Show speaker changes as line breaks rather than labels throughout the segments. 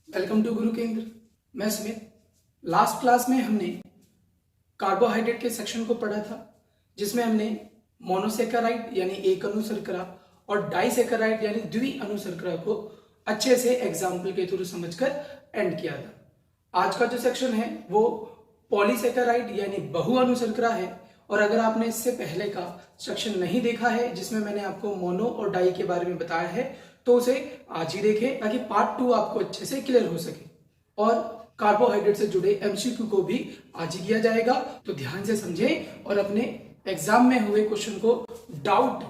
Welcome to गुरु केंद्र। मैं Smit. Last class में हमने कार्बोहाइड्रेट के सेक्शन को पढ़ा था, जिसमें हमने मोनोसेकेराइड यानी एक अणु शर्करा और डाइसेकेराइड यानी द्वि अणु शर्करा को अच्छे से एग्जाम्पल के थ्रू समझकर एंड किया था। आज का जो सेक्शन है वो पॉलीसेकेराइड यानी बहु अणु शर्करा है। और अगर आपने इससे पहले का सेक्शन नहीं देखा है, जिसमें मैंने आपको मोनो और डाई के बारे में बताया है, तो उसे आज ही देखें ताकि पार्ट 2 आपको अच्छे से क्लियर हो सके। और कार्बोहाइड्रेट से जुड़े एमसीक्यू को भी आज ही किया जाएगा, तो ध्यान से समझें और अपने एग्जाम में हुए क्वेश्चन को डाउट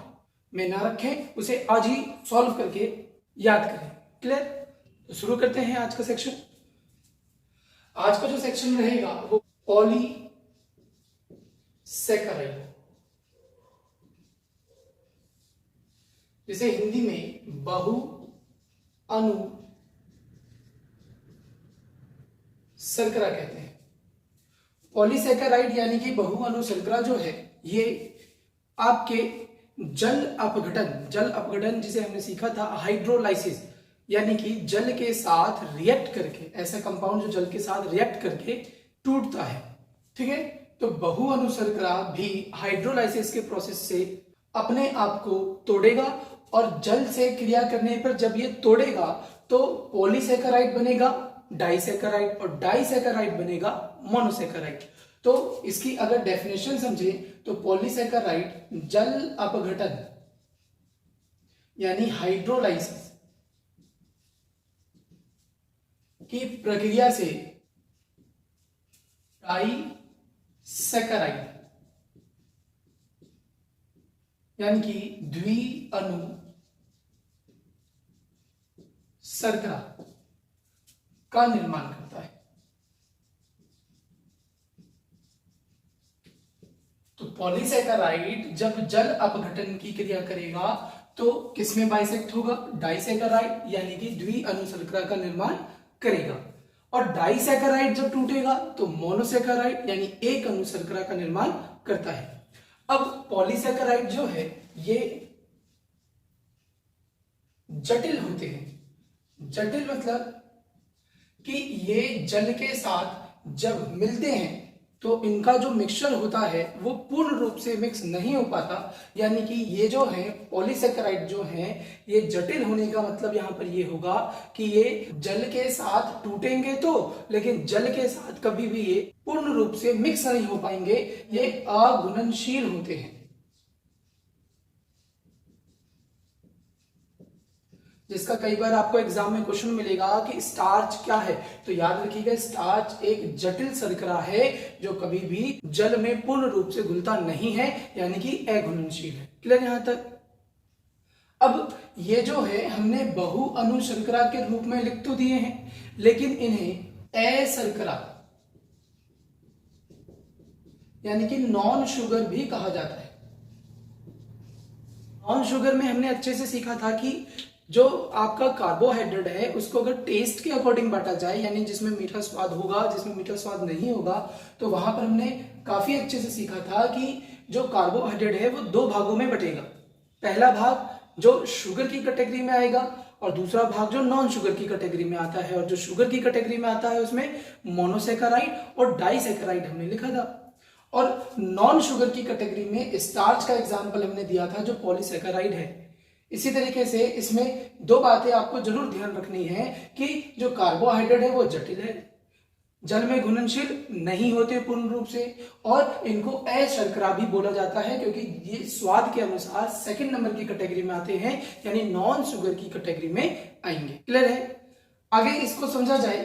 में ना रखें, उसे आज ही सॉल्व करके याद करें। क्लियर? तो शुरू करते हैं आज का सेक्शन। आज का जो सेक्शन रहेगा वो पॉलीसेकेराइड, जिसे हिंदी में बहु अणु शर्करा कहते हैं। पॉलीसेकेराइड यानी कि बहु अणु शर्करा जो है, ये आपके जल अपघटन जिसे हमने सीखा था हाइड्रोलाइसिस, यानी कि जल के साथ रिएक्ट करके, ऐसा कंपाउंड जो जल के साथ रिएक्ट करके टूटता है। ठीक है, तो बहु अणु शर्करा भी हाइड्रोलाइसिस के प्रोसेस से अपने आप को तोड़ेगा और जल से क्रिया करने पर जब ये तोड़ेगा तो पॉलीसेकेराइड बनेगा डाइसेकेराइड और डाइसेकेराइड बनेगा मोनोसेकेराइड। तो इसकी अगर डेफिनेशन समझे तो पॉलीसेकेराइड जल अपघटन यानी हाइड्रोलाइसिस की प्रक्रिया से डाइसेकेराइड यानी कि द्वि अणु शर्करा का निर्माण करता है। तो पॉलीसेकेराइड जब जल अपघटन की क्रिया करेगा तो किसमें बाइसेक्ट होगा? डाइसेकेराइड यानी कि द्वि अणु शर्करा का निर्माण करेगा। और डाइसेकेराइड जब टूटेगा तो मोनोसेकेराइड यानी एक अणु शर्करा का निर्माण करता है। अब पॉलीसेकेराइड जो है ये जटिल होते हैं। जटिल मतलब कि ये जल के साथ जब मिलते हैं तो इनका जो मिक्सचर होता है वो पूर्ण रूप से मिक्स नहीं हो पाता, यानी कि ये जो है पॉलीसेकेराइड जो है ये जटिल होने का मतलब यहां पर ये होगा कि ये जल के साथ टूटेंगे तो, लेकिन जल के साथ कभी भी ये पूर्ण रूप से मिक्स नहीं हो पाएंगे, ये अघुलनशील होते हैं। जिसका कई बार आपको एग्जाम में क्वेश्चन मिलेगा कि स्टार्च क्या है, तो याद रखिएगा स्टार्च एक जटिल शर्करा है जो कभी भी जल में पूर्ण रूप से घुलता नहीं है, यानी कि अघुलनशील है। क्लियर यहां तक? अब ये जो है हमने बहु अणु शर्करा के रूप में लिख तो दिए हैं, लेकिन इन्हें अशर्करा यानी कि नॉन शुगर भी कहा जाता है। नॉन शुगर में हमने अच्छे से सीखा था कि जो आपका कार्बोहाइड्रेट है उसको अगर टेस्ट के अकॉर्डिंग बांटा जाए, यानी जिसमें मीठा स्वाद होगा जिसमें मीठा स्वाद नहीं होगा, तो वहां पर हमने काफी अच्छे से सीखा था कि जो कार्बोहाइड्रेट है वो दो भागों में बटेगा। पहला भाग जो शुगर की कैटेगरी में आएगा और दूसरा भाग जो नॉन शुगर की कैटेगरी में आता है। और जो शुगर की कैटेगरी में आता है उसमें मोनोसेकेराइड और डाइसेकेराइड हमने लिखा था। और नॉन शुगर की कैटेगरी में स्टार्च का एग्जाम्पल हमने दिया था जो पॉलीसेकेराइड है। इसी तरीके से इसमें दो बातें आपको जरूर ध्यान रखनी है कि जो कार्बोहाइड्रेट है वो जटिल है, जल में घुलनशील नहीं होते पूर्ण रूप से, और इनको अशर्करा भी बोला जाता है क्योंकि ये स्वाद के अनुसार सेकंड नंबर की कैटेगरी में आते हैं, यानी नॉन शुगर की कैटेगरी में आएंगे। क्लियर है? आगे इसको समझा जाए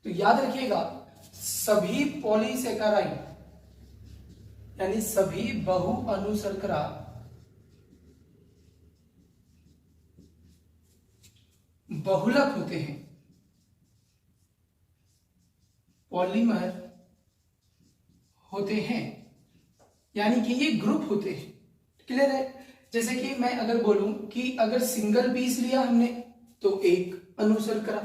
तो याद रखिएगा सभी पॉलीसेकेराइड यानी सभी बहु अणु शर्करा बहुलक होते हैं, पॉलीमर होते हैं, यानी कि ये ग्रुप होते हैं। क्लियर है? जैसे कि मैं अगर बोलूं कि अगर सिंगल पीस लिया हमने तो एक अणु शर्करा,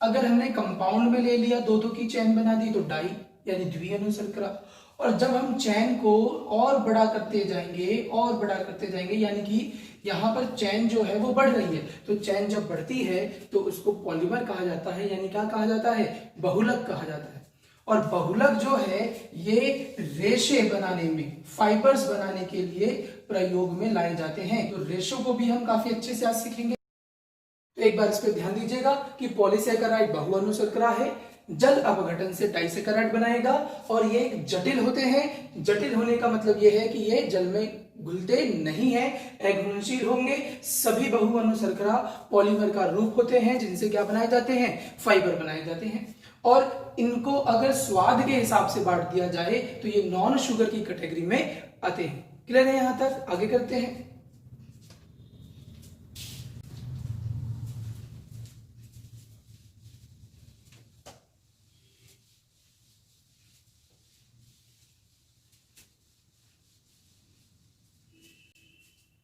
अगर हमने कंपाउंड में ले लिया दो दो की चेन बना दी तो डाई यानी द्वि अणु शर्करा, और जब हम चेन को और बड़ा करते जाएंगे यानी कि यहाँ पर चेन जो है वो बढ़ रही है, तो चेन जब बढ़ती है तो उसको पॉलीमर कहा जाता है, यानी क्या कहा जाता है, बहुलक कहा जाता है। और बहुलक जो है ये रेशे बनाने में, फाइबर्स बनाने के लिए प्रयोग में लाए जाते हैं। तो रेशो को भी हम काफी अच्छे से आज सीखेंगे। तो एक बार इस पे ध्यान दीजिएगा कि पॉलीसेकेराइड बहुअणुशर्करा है, जल अपघटन से डाइसेकेराइड बनाएगा और ये जटिल होते हैं। जटिल होने का मतलब ये है कि ये जल में घुलते नहीं है, अघुलनशील होंगे। सभी बहुअणुशर्करा पॉलीमर का रूप होते हैं जिनसे क्या बनाए जाते हैं, फाइबर बनाए जाते हैं। और इनको अगर स्वाद के हिसाब से बांट दिया जाए तो ये नॉन शुगर की कैटेगरी में आते हैं। क्लियर है यहां तक? आगे करते हैं।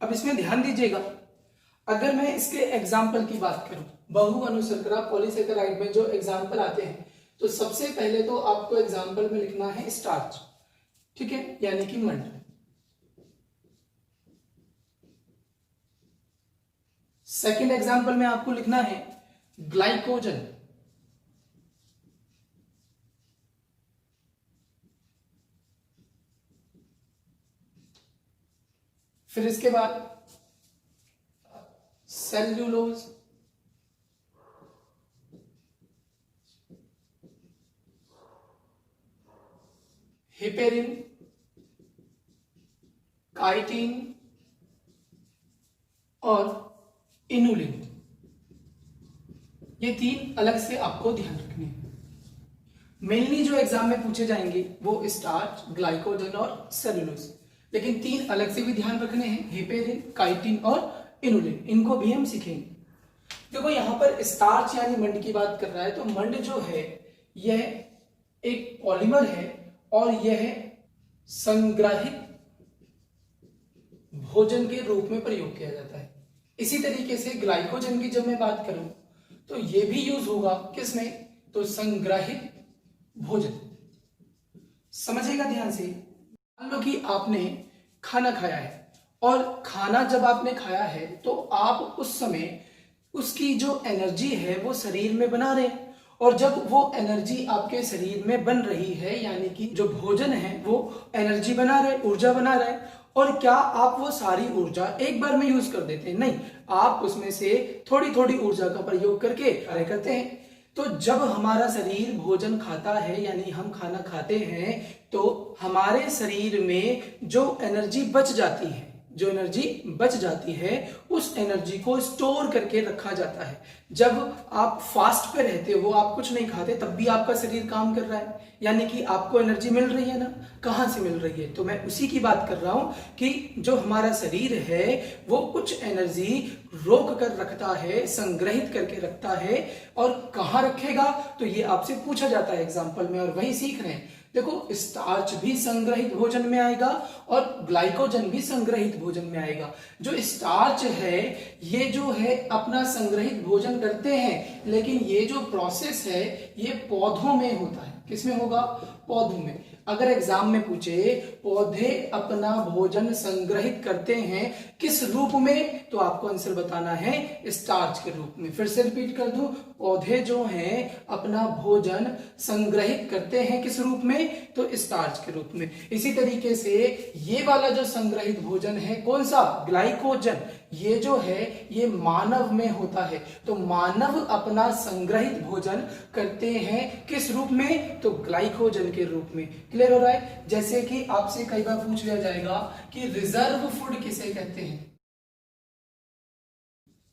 अब इसमें ध्यान दीजिएगा, अगर मैं इसके एग्जाम्पल की बात करूं, बहुअणुशर्करा पॉलीसेकेराइड में जो एग्जाम्पल आते हैं, तो सबसे पहले तो आपको एग्जाम्पल में लिखना है स्टार्च, ठीक है, यानी कि मंड। सेकंड एग्जाम्पल में आपको लिखना है ग्लाइकोजन। फिर इसके बाद सेल्यूलोज, हिपेरिन, काइटिन और इनुलिन। ये तीन अलग से आपको ध्यान रखने हैं। मेनली जो एग्जाम में पूछे जाएंगे वो स्टार्च, ग्लाइकोजन और सेल्यूलोज, लेकिन तीन अलग से भी ध्यान रखने हैं, हिपेरिन, काइटिन और इनुलिन। इनको भी हम सीखेंगे। देखो यहां पर स्टार्च यानी मंड की बात कर रहा है, तो मंड जो है यह एक पॉलीमर है और यह संग्रहित भोजन के रूप में प्रयोग किया जाता है। इसी तरीके से ग्लाइकोजन की जब मैं बात करूं तो यह भी यूज होगा किसमें, तो संग्रहित भोजन। समझिएगा ध्यान से। मान लो कि आपने खाना खाया है और खाना जब आपने खाया है तो आप उस समय उसकी जो एनर्जी है वो शरीर में बना रहे हैं, और जब वो एनर्जी आपके शरीर में बन रही है यानी कि जो भोजन है वो एनर्जी बना रहे, ऊर्जा बना रहे, और क्या आप वो सारी ऊर्जा एक बार में यूज कर देते हैं? नहीं, आप उसमें से थोड़ी थोड़ी ऊर्जा का प्रयोग करके कार्य करते हैं। तो जब हमारा शरीर भोजन खाता है यानी हम खाना खाते हैं तो हमारे शरीर में जो एनर्जी बच जाती है उस एनर्जी को स्टोर करके रखा जाता है। जब आप फास्ट पे रहते हो, आप कुछ नहीं खाते, तब भी आपका शरीर काम कर रहा है, यानी कि आपको एनर्जी मिल रही है ना। कहां से मिल रही है? तो मैं उसी की बात कर रहा हूं कि जो हमारा शरीर है वो कुछ एनर्जी रोक कर रखता है, संग्रहित करके रखता है, और कहां रखेगा तो ये आपसे पूछा जाता है एग्जाम्पल में, और वही सीख रहे हैं। देखो स्टार्च भी संग्रहित भोजन में आएगा और ग्लाइकोजन भी संग्रहित भोजन में आएगा। जो स्टार्च है ये जो है अपना संग्रहित भोजन करते हैं, लेकिन ये जो प्रोसेस है ये पौधों में होता है। किसमें होगा? पौधों में। अगर एग्जाम में पूछे पौधे अपना भोजन संग्रहित करते हैं किस रूप में, तो आपको आंसर बताना है स्टार्च के रूप में। फिर से रिपीट कर दूं, पौधे जो हैं अपना भोजन संग्रहित करते हैं किस रूप में, तो स्टार्च के रूप में। इसी तरीके से ये वाला जो संग्रहित भोजन है कौन सा? ग्लाइकोजन। ये जो है ये मानव में होता है, तो मानव अपना संग्रहित भोजन करते हैं किस रूप में, तो ग्लाइकोजन के रूप में। क्लियर हो रहा है? जैसे कि आपसे कई बार पूछ लिया जाएगा कि रिजर्व फूड किसे कहते हैं,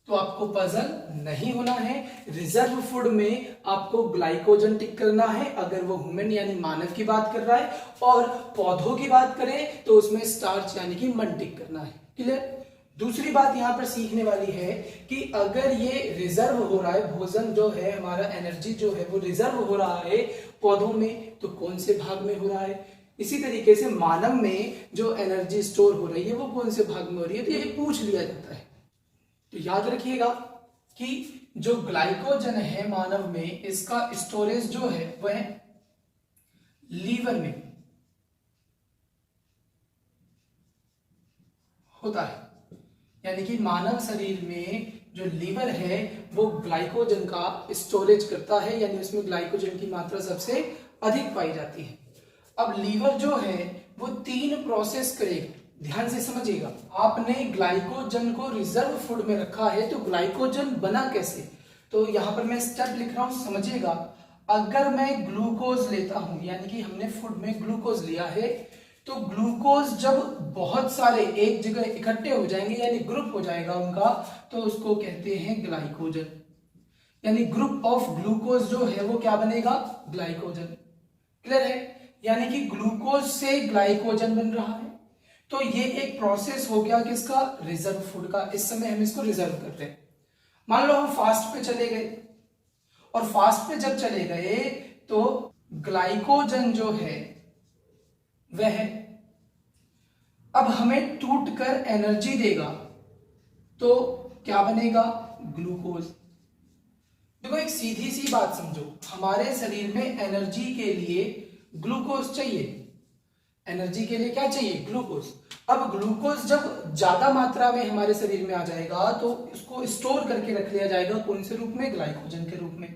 तो आपको पजल नहीं होना है। रिजर्व फूड में आपको ग्लाइकोजन टिक करना है अगर वो ह्यूमन यानी मानव की बात कर रहा है, और पौधों की बात करें तो उसमें स्टार्च यानी कि मन टिक करना है। क्लियर? दूसरी बात यहां पर सीखने वाली है कि अगर ये रिजर्व हो रहा है, भोजन जो है हमारा, एनर्जी जो है वो रिजर्व हो रहा है पौधों में, तो कौन से भाग में हो रहा है? इसी तरीके से मानव में जो एनर्जी स्टोर हो रही है वो कौन से भाग में हो रही है, तो ये पूछ लिया जाता है। तो याद रखिएगा कि जो ग्लाइकोजन है मानव में, इसका स्टोरेज जो है वह लीवर में, होता है। यानी कि मानव शरीर में जो लीवर है वो ग्लाइकोजन का स्टोरेज करता है, यानी उसमें ग्लाइकोजन की मात्रा सबसे अधिक पाई जाती है। अब लीवर जो है वो 3 प्रोसेस करेगा, ध्यान से समझिएगा। आपने ग्लाइकोजन को रिजर्व फूड में रखा है, तो ग्लाइकोजन बना कैसे, तो यहां पर मैं स्टेप लिख रहा हूं, समझिएगा। अगर मैं ग्लूकोज लेता हूं, यानी कि हमने फूड में ग्लूकोज लिया है, तो ग्लूकोज जब बहुत सारे एक जगह इकट्ठे हो जाएंगे, यानी ग्रुप हो जाएगा उनका, तो उसको कहते हैं ग्लाइकोजन। यानी ग्रुप ऑफ ग्लूकोज जो है वो क्या बनेगा, ग्लाइकोजन। क्लियर है? यानी कि ग्लूकोज से ग्लाइकोजन बन रहा है। तो ये एक प्रोसेस हो गया किसका, रिजर्व फूड का। इस समय हम इसको रिजर्व करते हैं। मान लो हम फास्ट पे चले गए, और फास्ट पे जब चले गए तो ग्लाइकोजन जो है वह अब हमें टूटकर एनर्जी देगा, तो क्या बनेगा, ग्लूकोज। देखो एक सीधी सी बात समझो, हमारे शरीर में एनर्जी के लिए ग्लूकोज चाहिए। एनर्जी के लिए क्या चाहिए, ग्लूकोज। अब ग्लूकोज जब ज्यादा मात्रा में हमारे शरीर में आ जाएगा तो उसको स्टोर करके रख लिया जाएगा, कौन से रूप में, ग्लाइकोजन के रूप में।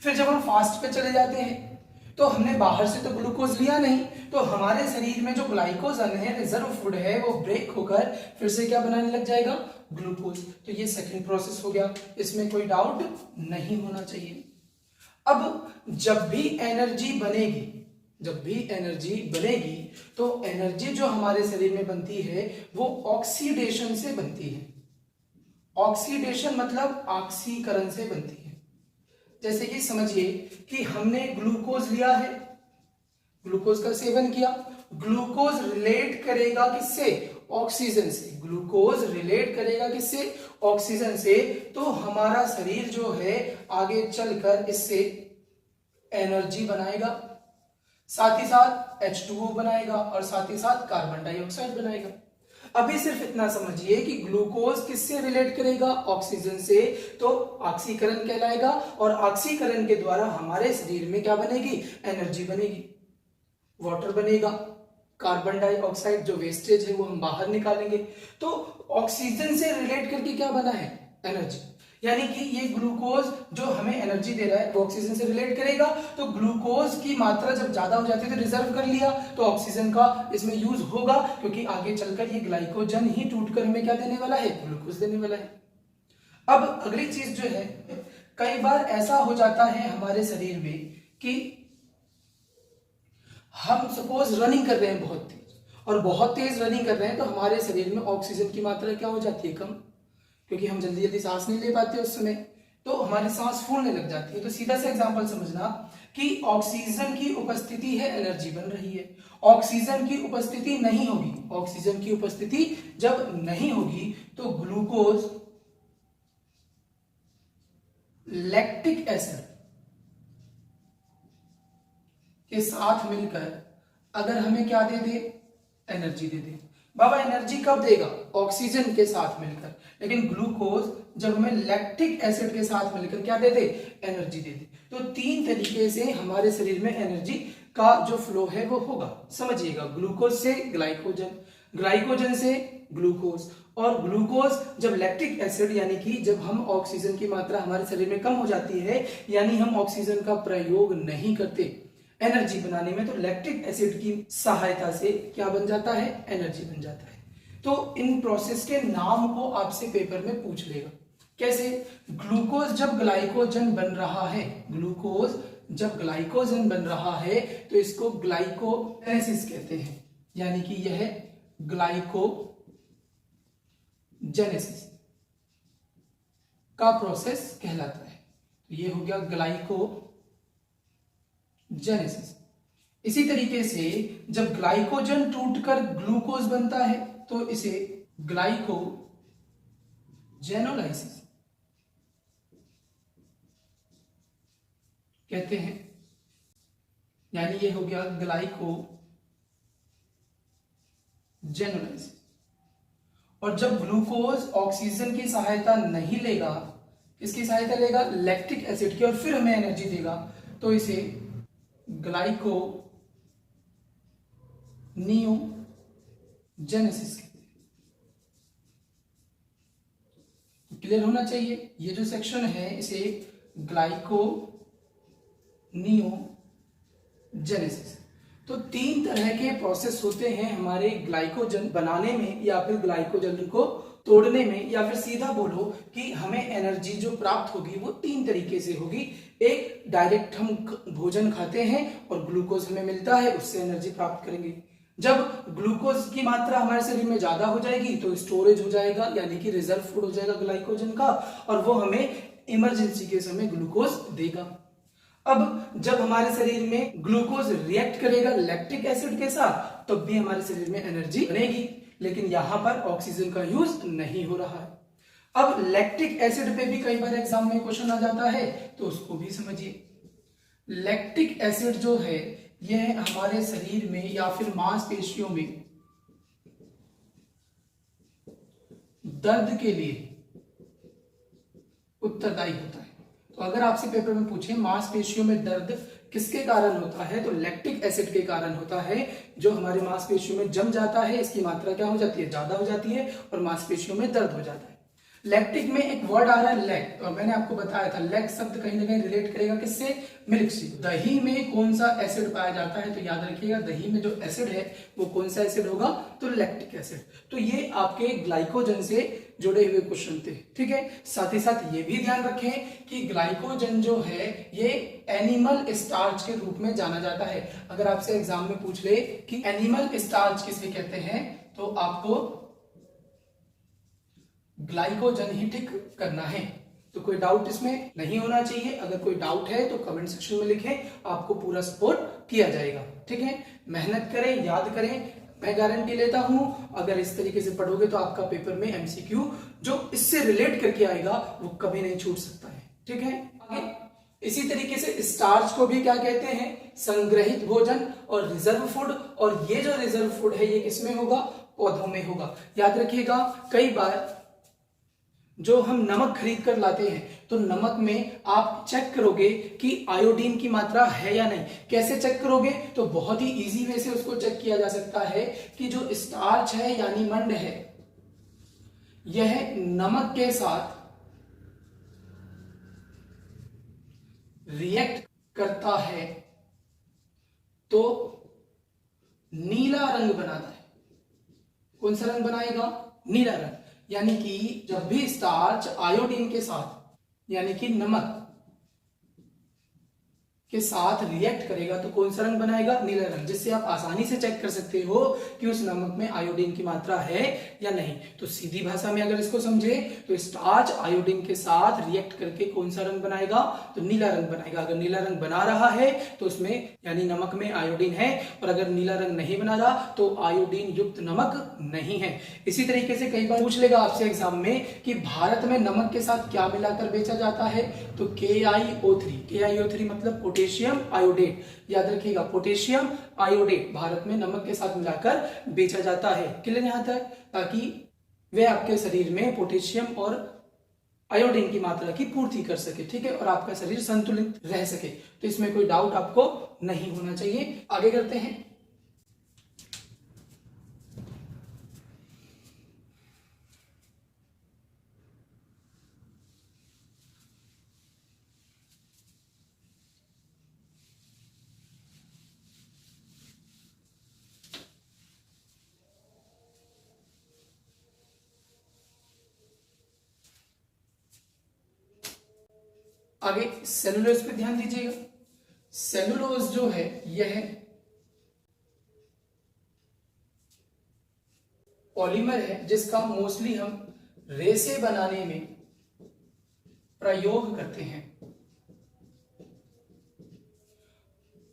फिर जब हम फास्ट पे चले जाते हैं तो हमने बाहर से तो ग्लूकोज लिया नहीं, तो हमारे शरीर में जो ग्लाइकोजन है, रिजर्व फूड है, वो ब्रेक होकर फिर से क्या बनाने लग जाएगा, ग्लूकोज। तो ये सेकंड प्रोसेस हो गया, इसमें कोई डाउट नहीं होना चाहिए। अब जब भी एनर्जी बनेगी, जब भी एनर्जी बनेगी, तो एनर्जी जो हमारे शरीर में बनती है वो ऑक्सीडेशन से बनती है। ऑक्सीडेशन मतलब ऑक्सीकरण से बनती है। जैसे कि समझिए कि हमने ग्लूकोज लिया है, ग्लूकोज का सेवन किया, ग्लूकोज रिलेट करेगा किससे, ऑक्सीजन से। ग्लूकोज रिलेट करेगा किससे, ऑक्सीजन से। तो हमारा शरीर जो है आगे चलकर इससे एनर्जी बनाएगा, साथ ही साथ H2O बनाएगा, और साथ ही साथ कार्बन डाइऑक्साइड बनाएगा। अभी सिर्फ इतना समझिए कि ग्लूकोज किससे रिलेट करेगा, ऑक्सीजन से, तो ऑक्सीकरण कहलाएगा, और ऑक्सीकरण के द्वारा हमारे शरीर में क्या बनेगी, एनर्जी बनेगी, वाटर बनेगा, कार्बन डाइऑक्साइड जो वेस्टेज है वो हम बाहर निकालेंगे। तो ऑक्सीजन से रिलेट करके क्या बना है, एनर्जी। यानी कि ये ग्लूकोज जो हमें एनर्जी दे रहा है वो ऑक्सीजन से रिलेट करेगा। तो ग्लूकोज की मात्रा जब ज्यादा हो जाती है तो रिजर्व कर लिया, तो ऑक्सीजन का इसमें यूज होगा, क्योंकि आगे चलकर ये ग्लाइकोजन ही टूटकर हमें क्या देने वाला है, ग्लूकोज देने वाला है। अब अगली चीज जो है, कई बार ऐसा हो जाता है हमारे शरीर में कि हम सपोज रनिंग कर रहे हैं बहुत तेज, और बहुत तेज रनिंग कर रहे हैं, तो हमारे शरीर में ऑक्सीजन की मात्रा क्या हो जाती है, कम, क्योंकि हम जल्दी जल्दी सांस नहीं ले पाते उस समय, तो हमारी सांस फूलने लग जाती है। तो सीधा सा एग्जांपल समझना कि ऑक्सीजन की उपस्थिति है, एनर्जी बन रही है। ऑक्सीजन की उपस्थिति नहीं होगी, ऑक्सीजन की उपस्थिति जब नहीं होगी तो ग्लूकोज लैक्टिक एसिड के साथ मिलकर अगर हमें क्या दे दे, एनर्जी दे दे। बाबा एनर्जी कब देगा, ऑक्सीजन के साथ मिलकर, लेकिन ग्लूकोज जब हमें लैक्टिक एसिड के साथ मिलकर क्या दे दे, एनर्जी दे दे। तो 3 तरीके से हमारे शरीर में एनर्जी का जो फ्लो है वो होगा, समझिएगा। ग्लूकोज से ग्लाइकोजन, ग्लाइकोजन से ग्लूकोज, और ग्लूकोज जब लैक्टिक एसिड, यानी कि जब हम ऑक्सीजन की मात्रा हमारे शरीर में कम हो जाती है, यानी हम ऑक्सीजन का प्रयोग नहीं करते एनर्जी बनाने में, तो लैक्टिक एसिड की सहायता से क्या बन जाता है, एनर्जी बन जाता है। तो इन प्रोसेस के नाम को आपसे पेपर में पूछ लेगा। कैसे, ग्लूकोज जब ग्लाइकोजन बन रहा है, ग्लूकोज जब ग्लाइकोजन बन रहा है तो इसको ग्लाइकोजेनेसिस कहते हैं, यानी कि यह ग्लाइकोजेनेसिस का प्रोसेस कहलाता है। तो ये हो गया ग्लाइकोजेनेसिस। इसी तरीके से जब ग्लाइकोजन टूटकर ग्लूकोज बनता है तो इसे ग्लाइकोजेनोलाइसिस कहते हैं, यानी ये हो गया ग्लाइकोजेनोलाइसिस। और जब ग्लूकोज ऑक्सीजन की सहायता नहीं लेगा, किसकी सहायता लेगा, लैक्टिक एसिड की, और फिर हमें एनर्जी देगा, तो इसे ग्लाइकोनियोजेनेसिस कहते हैं। क्लियर होना चाहिए। ये जो सेक्शन है इसे ग्लाइकोनियोजेनेसिस। तो 3 तरह के प्रोसेस होते हैं हमारे ग्लाइकोजन बनाने में या फिर ग्लाइकोजन को तोड़ने में, या फिर सीधा बोलो कि हमें एनर्जी जो प्राप्त होगी वो 3 तरीके से होगी। एक, डायरेक्ट हम भोजन खाते हैं और ग्लूकोज हमें मिलता है, उससे एनर्जी प्राप्त करेंगे। जब ग्लूकोज की मात्रा हमारे शरीर में ज्यादा हो जाएगी तो स्टोरेज हो जाएगा, यानी कि रिजर्व फूड हो जाएगा ग्लाइकोजन का, और वो हमें इमरजेंसी के समय ग्लूकोज देगा। अब जब हमारे शरीर में ग्लूकोज रिएक्ट करेगा लैक्टिक एसिड के साथ, तब भी हमारे शरीर में एनर्जी बनेगी, लेकिन यहां पर ऑक्सीजन का यूज नहीं हो रहा है। अब लैक्टिक एसिड पे भी कई बार एग्जाम में क्वेश्चन आ जाता है, तो उसको भी समझिए। लैक्टिक एसिड जो है यह हमारे शरीर में या फिर मांसपेशियों में दर्द के लिए उत्तरदायी होता है। तो अगर आपसे पेपर में पूछे मांसपेशियों में दर्द किसके कारण होता है, तो लैक्टिक एसिड के कारण होता है, जो हमारे मांसपेशियों में जम जाता है, इसकी मात्रा क्या हो जाती है, ज्यादा हो जाती है और मांसपेशियों में दर्द हो जाता है। लैक्टिक में एक वर्ड आ रहा है लैक, तो मैंने आपको बताया था लैक शब्द कहीं ना कहीं रिलेट करेगा किससे, मिल्क से। दही में कौन सा एसिड पाया जाता है, तो याद रखिएगा दही में जो एसिड है वो कौन सा एसिड होगा, तो लैक्टिक एसिड। तो ये आपके ग्लाइकोजन से जुड़े हुए क्वेश्चन थे, ठीक है। साथ ही साथ ये भी ध्यान रखें कि ग्लाइकोजन जो है ये एनिमल स्टार्च के रूप में जाना जाता है। अगर आपसे एग्जाम में पूछ ले कि एनिमल स्टार्च किसे कहते हैं, तो आपको ग्लाइकोजन ही टिक करना है। तो कोई डाउट इसमें नहीं होना चाहिए। अगर कोई डाउट है तो कमेंट सेक्शन में लिखें, आपको पूरा सपोर्ट किया जाएगा, ठीक है। मेहनत करें, याद करें। मैं गारंटी लेता हूं अगर इस तरीके से पढ़ोगे तो आपका पेपर में एमसीक्यू जो इससे रिलेट करके आएगा वो कभी नहीं छूट सकता है, ठीक है। आगे इसी तरीके से स्टार्च को भी क्या कहते हैं, संग्रहित भोजन और रिजर्व फूड। और ये जो रिजर्व फूड है ये किसमें होगा, पौधों में होगा। याद रखिएगा कई बार जो हम नमक खरीद कर लाते हैं तो नमक में आप चेक करोगे कि आयोडीन की मात्रा है या नहीं। कैसे चेक करोगे, तो बहुत ही इजी वे से उसको चेक किया जा सकता है कि जो स्टार्च है यानी मंड है यह नमक के साथ रिएक्ट करता है तो नीला रंग बनाता है। कौन सा रंग बनाएगा, नीला रंग। यानी कि जब भी स्टार्च आयोडीन के साथ यानी कि नमक के साथ रिएक्ट करेगा तो कौन सा रंग बनाएगा, नीला रंग, जिससे आप आसानी से चेक कर सकते हो कि उस नमक में आयोडीन की मात्रा है या नहीं। तो सीधी भाषा में अगर इसको समझे तो स्टार्च आयोडीन के साथ रिएक्ट करके कौन सा रंग बनाएगा, तो नीला रंग बनाएगा। अगर नीला रंग बना रहा है तो उसमें यानी नमक में आयोडीन है, और अगर नीला रंग नहीं बना रहा तो आयोडीन युक्त नमक नहीं है। इसी तरीके से कई बार पूछ लेगा आपसे एग्जाम में कि भारत में नमक के साथ क्या मिलाकर बेचा जाता है, तो KiO3। KiO3 मतलब पोटेशियम आयोडेट। याद रखिएगा पोटेशियम आयोडेट भारत में नमक के साथ मिलाकर बेचा जाता है। क्लियर यहां तक, ताकि वे आपके शरीर में पोटेशियम और आयोडीन की मात्रा की पूर्ति कर सके, ठीक है, और आपका शरीर संतुलित रह सके। तो इसमें कोई डाउट आपको नहीं होना चाहिए। आगे करते हैं। आगे सेलुलोज पे ध्यान दीजिएगा। सेलुलोज जो है यह पॉलीमर है जिसका मोस्टली हम रेसे बनाने में प्रयोग करते हैं।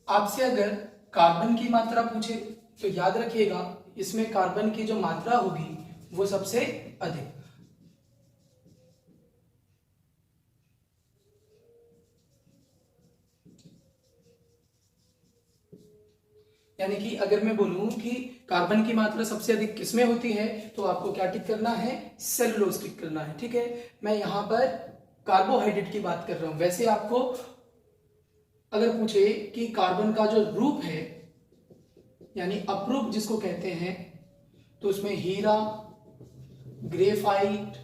आपसे अगर कार्बन की मात्रा पूछे तो याद रखिएगा इसमें कार्बन की जो मात्रा होगी वो सबसे अधिक। यानी कि अगर मैं बोलूं कि कार्बन की मात्रा सबसे अधिक किसमें होती है, तो आपको क्या टिक करना है, सेलुलोज टिक करना है, ठीक है। मैं यहां पर कार्बोहाइड्रेट की बात कर रहा हूं। वैसे आपको अगर पूछे कि कार्बन का जो रूप है यानी अपरूप जिसको कहते हैं, तो उसमें हीरा, ग्रेफाइट,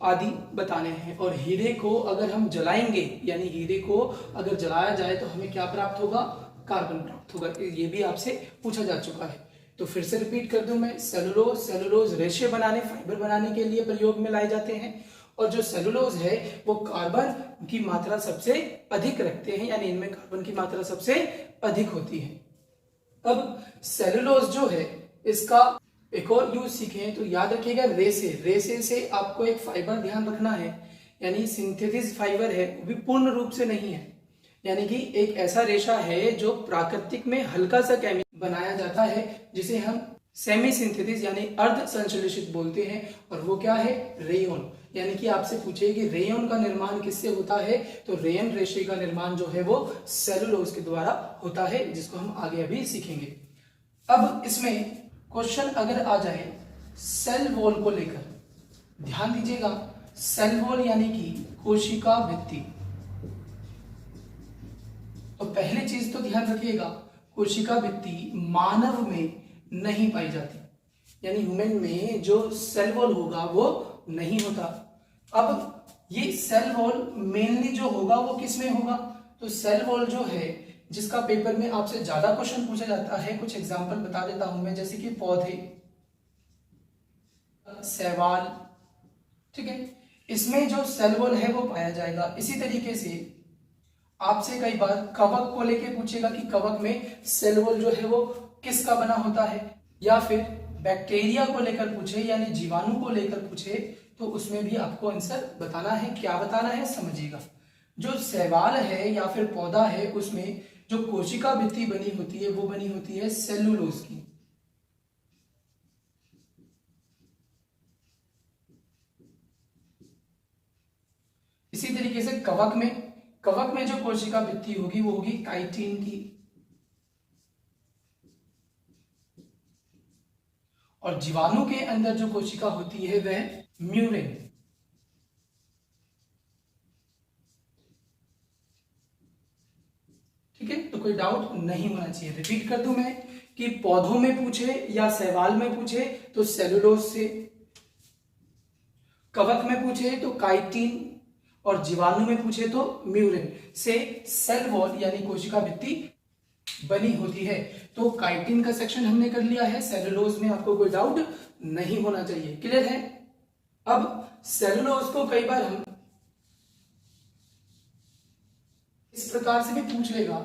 आदि बताने हैं। और हीरे को अगर हम जलाएंगे, यानी हीरे को अगर जलाया जाए तो हमें क्या प्राप्त होगा, कार्बन प्राप्त होगा। ये भी आपसे पूछा जा चुका है। तो फिर से रिपीट कर दूं मैं, सेलुलोज रेशे बनाने, फाइबर बनाने के लिए प्रयोग में लाए जाते हैं। और जो सेलुलोज है वो कार्बन की मात्रा सबसे अधिक रखते हैं, यानी इनमें कार्बन की मात्रा सबसे अधिक होती है। अब सेलुलोज जो है इसका एक और यूज सीखें तो याद रखिएगा, रेसे। रेसे से आपको एक फाइबर ध्यान रखना है, यानी सिंथेसिस फाइबर है वो भी पूर्ण रूप से नहीं है, यानी कि एक ऐसा रेशा है जो प्राकृतिक में हल्का सा केमिकल बनाया जाता है जिसे हम सेमी सिंथेसिस यानी अर्ध संश्लेषित बोलते हैं। और वो क्या है, रेयन। यानी कि आपसे पूछे कि रेयन का निर्माण किससे होता है, तो रेयन रेशे का निर्माण जो है वो सेलुलोज के द्वारा होता है, जिसको हम आगे अभी सीखेंगे। अब इसमें क्वेश्चन अगर आ जाए सेल वॉल को लेकर, ध्यान दीजिएगा, सेल वॉल यानी कि कोशिका भित्ति। तो पहली चीज तो ध्यान रखिएगा, कोशिका भित्ति मानव में नहीं पाई जाती, यानी ह्यूमन में जो सेल वॉल होगा वो नहीं होता। अब ये सेल वॉल मेनली जो होगा वो किस में होगा, तो सेल वॉल जो है जिसका पेपर में आपसे ज्यादा क्वेश्चन पूछा जाता है, कुछ एग्जांपल बता देता हूं मैं, जैसे कि पौधे, शैवाल, ठीक है, इसमें जो सेल वॉल है वो पाया जाएगा। इसी तरीके से आपसे कई बार कवक को लेके पूछेगा कि कवक में सेल वॉल जो है वो किसका बना होता है, या फिर बैक्टीरिया को लेकर पूछे यानी जीवाणु को लेकर पूछे तो उसमें भी आपको आंसर बताना है। क्या बताना है समझिएगा, जो शैवाल है या फिर पौधा है उसमें जो कोशिका भित्ति बनी होती है वो बनी होती है सेलुलोज की। इसी तरीके से कवक में जो कोशिका भित्ति होगी वो होगी काइटिन की, और जीवाणु के अंदर जो कोशिका होती है वह म्यूरेन। ठीक है, तो कोई डाउट नहीं होना चाहिए। रिपीट कर दूं मैं कि पौधों में पूछे या शैवाल में पूछे तो सेलुलोज से, कवक में पूछे तो काइटिन, और जीवाणु में पूछे तो म्यूरेन से सेल वॉल यानी कोशिका भित्ति बनी होती है। तो काइटिन का सेक्शन हमने कर लिया है, सेलुलोज में आपको कोई डाउट नहीं होना चाहिए। क्लियर है। अब सेलुलोज को कई बार हम इस प्रकार से भी पूछ लेगा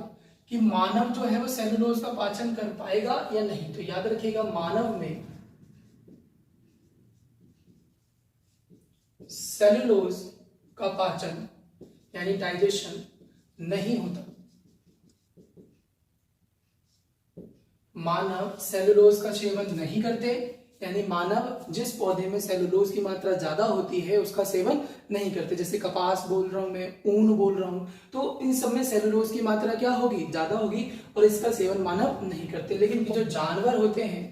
कि मानव जो है वो सेलुलोज का पाचन कर पाएगा या नहीं। तो याद रखिएगा, मानव में सेलुलोज का पाचन यानी डाइजेशन नहीं होता। मानव सेलुलोज का सेवन नहीं करते, यानी मानव जिस पौधे में सेलुलोज की मात्रा ज्यादा होती है उसका सेवन नहीं करते। जैसे कपास बोल रहा हूं मैं, ऊन बोल रहा हूं, तो इन सब में सेलुलोज की मात्रा क्या होगी, ज्यादा होगी, और इसका सेवन मानव नहीं करते। लेकिन जो जानवर होते हैं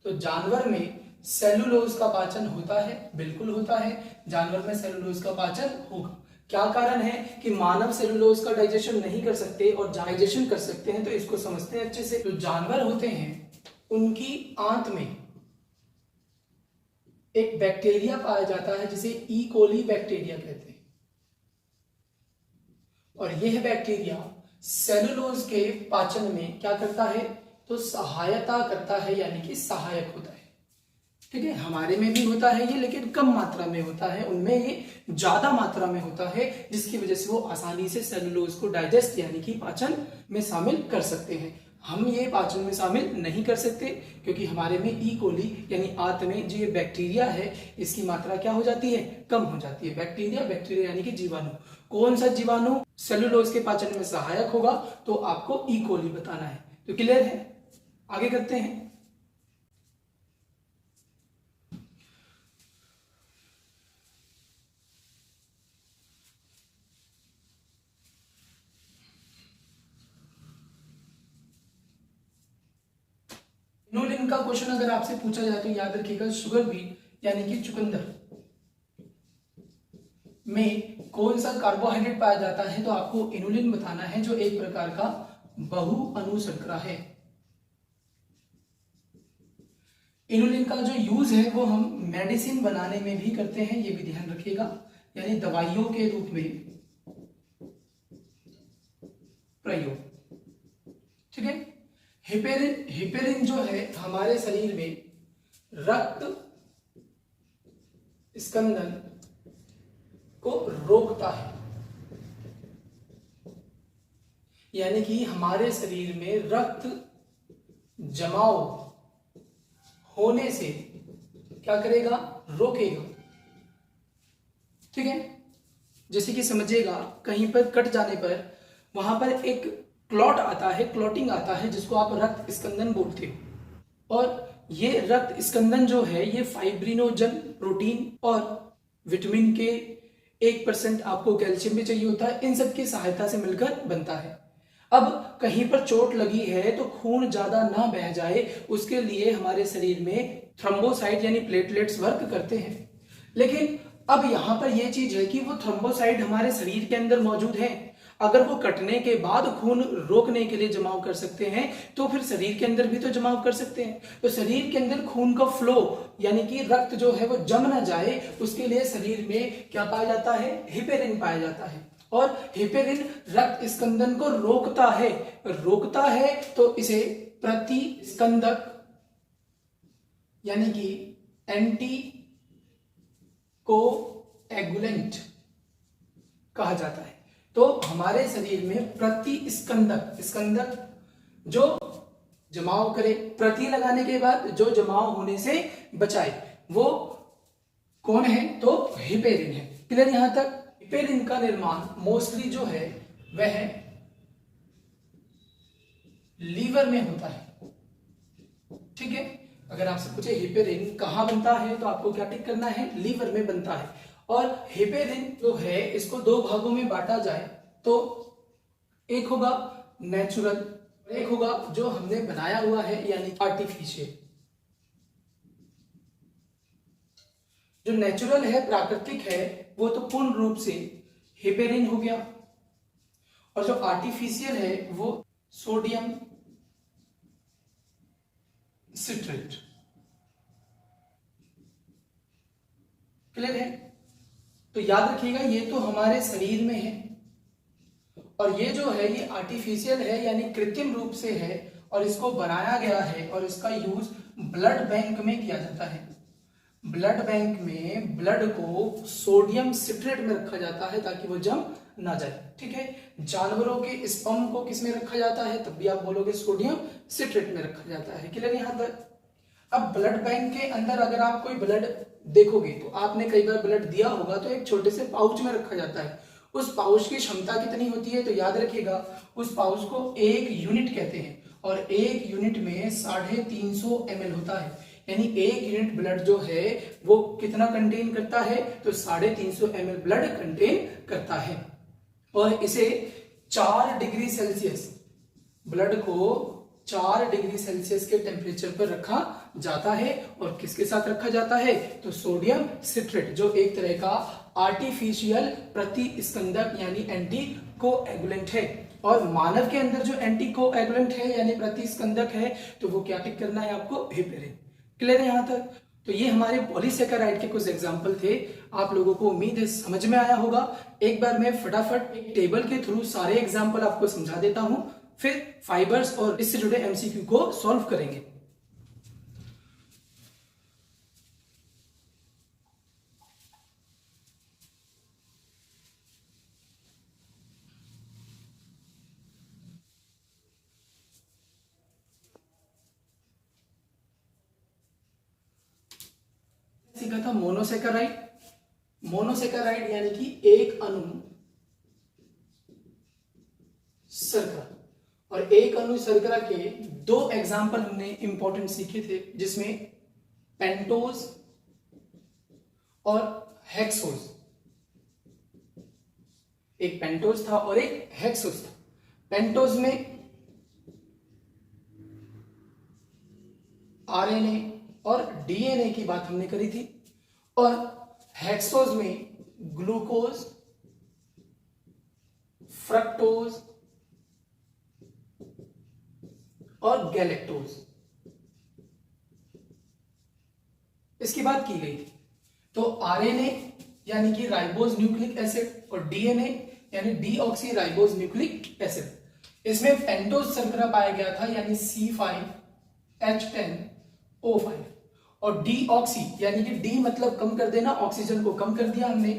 तो जानवर में सेलुलोज का पाचन होता है, बिल्कुल होता है, जानवर में सेलुलोज का पाचन होगा। क्या कारण है कि मानव सेलुलोज का डाइजेशन नहीं कर सकते और डाइजेशन कर सकते हैं, तो इसको समझते हैं अच्छे से। जो जानवर होते हैं उनकी आंत में एक बैक्टीरिया पाया जाता है जिसे ई कोली बैक्टीरिया कहते हैं, और यह बैक्टीरिया सेलुलोज के पाचन में क्या करता है, तो सहायता करता है, यानी कि सहायक होता है। ठीक है, हमारे में भी होता है ये, लेकिन कम मात्रा में होता है, उनमें ये ज्यादा मात्रा में होता है, जिसकी वजह से वो आसानी से सेलुलोज को डाइजेस्ट यानी कि पाचन में शामिल कर सकते हैं। हम ये पाचन में शामिल नहीं कर सकते क्योंकि हमारे में ई कोली यानी आंत में जो ये बैक्टीरिया है इसकी मात्रा क्या हो जाती है, कम हो जाती है। बैक्टीरिया यानी कि जीवाणु। कौन सा जीवाणु सेलुलोज के पाचन में सहायक होगा, तो आपको ई कोली बताना है। तो क्लियर है, आगे करते हैं। इनुलिन का क्वेश्चन अगर आपसे पूछा जाए तो याद रखिएगा, शुगर बीट यानी कि चुकंदर में कौन सा कार्बोहाइड्रेट पाया जाता है, तो आपको इनुलिन बताना है, जो एक प्रकार का बहु अनुशर्करा है। इनुलिन का जो यूज है वो हम मेडिसिन बनाने में भी करते हैं, ये भी ध्यान रखिएगा, यानी दवाइयों के रूप में प्रयोग। ठीक है। हिपेरिन, हिपेरिन जो है हमारे शरीर में रक्त स्कंदन को रोकता है, यानी कि हमारे शरीर में रक्त जमाव होने से क्या करेगा, रोकेगा। ठीक है। जैसे कि समझिएगा, कहीं पर कट जाने पर वहां पर एक क्लॉट आता है, क्लॉटिंग आता है, जिसको आप रक्त स्कंदन बोलते हो। और ये रक्त स्कंदन जो है ये फाइब्रिनोजन प्रोटीन और विटामिन के 1% आपको कैल्शियम भी चाहिए होता है, इन सब की सहायता से मिलकर बनता है। अब कहीं पर चोट लगी है तो खून ज्यादा ना बह जाए, उसके लिए हमारे शरीर में थ्रोम्बोसाइट यानी प्लेटलेट्स वर्क करते हैं। लेकिन अब यहां पर यह चीज है कि वो थ्रोम्बोसाइट हमारे शरीर के अंदर मौजूद है, अगर वो कटने के बाद खून रोकने के लिए जमाव कर सकते हैं तो फिर शरीर के अंदर भी तो जमाव कर सकते हैं। तो शरीर के अंदर खून का फ्लो यानी कि रक्त जो है वो जम ना जाए, उसके लिए शरीर में क्या पाया जाता है, हिपेरिन पाया जाता है। और हिपेरिन रक्त स्कंदन को रोकता है, रोकता है तो इसे प्रतिस्कंदक यानी कि एंटी कोएगुलेंट कहा जाता है। तो हमारे शरीर में प्रतिस्कंदक, स्कंदक जो जमाव करे, प्रति लगाने के बाद जो जमाव होने से बचाए, वो कौन है, तो हिपेरिन है। क्लियर यहां तक। हिपेरिन का निर्माण मोस्टली जो है वह लीवर में होता है। ठीक है। अगर आपसे पूछे हिपेरिन कहां बनता है तो आपको क्या टिक करना है, लीवर में बनता है। और हिपेरिन जो है इसको दो भागों में बांटा जाए तो एक होगा नेचुरल, एक होगा जो हमने बनाया हुआ है यानी आर्टिफिशियल। जो नेचुरल है, प्राकृतिक है, वो तो पूर्ण रूप से हिपेरिन हो गया, और जो आर्टिफिशियल है वो सोडियम सिट्रेट। क्लियर है। तो याद रखिएगा ये तो हमारे शरीर में है, और ये जो है ये आर्टिफिशियल है यानी कृत्रिम रूप से है, और इसको बनाया गया है, और इसका यूज ब्लड बैंक में किया जाता है। ब्लड बैंक में ब्लड को सोडियम सिट्रेट में रखा जाता है ताकि वो जम ना जाए। ठीक है। जानवरों के स्पर्म को किस में रखा जाता है, तब भी आप बोलोगे सोडियम सिट्रेट में रखा जाता है। क्लियर यहां तक। अब ब्लड बैंक के अंदर अगर आप कोई ब्लड देखोगे तो आपने कई बार ब्लड दिया होगा, तो एक छोटे से पाउच में रखा जाता है। उस पाउच की क्षमता कितनी होती है, तो याद रखिएगा उस पाउच को 1 यूनिट कहते हैं, और 1 यूनिट में 350 ml होता है, यानी 1 यूनिट ब्लड जो है वो कितना कंटेन करता है, तो 350 ml ब्लड कंटेन करता है। और इसे 4 डिग्री सेल्सियस, ब्लड को 4 डिग्री सेल्सियस के टेम्परेचर पर रखा जाता है, और किसके साथ रखा जाता है, तो सोडियम सिट्रेट, जो एक तरह का आर्टिफिशियल प्रतिस्कंदक यानी एंटी कोएगुलेंट है। और मानव के अंदर जो एंटी कोएगुलेंट है यानी प्रतिस्कंदक है, तो वो क्या टिक करना है आपको, हिपेरिन। क्लियर है यहां तक। तो ये हमारे पॉलीसेकेराइड के कुछ एग्जाम्पल थे, आप लोगों को उम्मीद है समझ में आया होगा। एक बार मैं फटाफट एक टेबल के थ्रू सारे एग्जाम्पल आपको समझा देता हूं, फिर फाइबर्स और इससे जुड़े एमसीक्यू को सॉल्व करेंगे। सीखा था मोनोसेकेराइड। मोनोसेकेराइड यानी कि एक अणु शर्करा, और एक अणु शर्करा के 2 एग्जाम्पल हमने इंपॉर्टेंट सीखे थे, जिसमें पेंटोज और हेक्सोज। एक पेंटोज था और एक हेक्सोज था। पेंटोज में आरएनए और डीएनए की बात हमने करी थी, और हेक्सोज में ग्लूकोज, फ्रक्टोज और गैलेक्टोज। बात की गई थी। तो आरएनए यानी कि राइबोज न्यूक्लिक एसिड और डीएनए यानी डीऑक्सी राइबोज न्यूक्लिक एसिड, इसमें पेंटोज शर्करा पाया गया था यानी C5H10O5। और डीऑक्सी यानी कि डी मतलब कम कर देना, ऑक्सीजन को कम कर दिया हमने,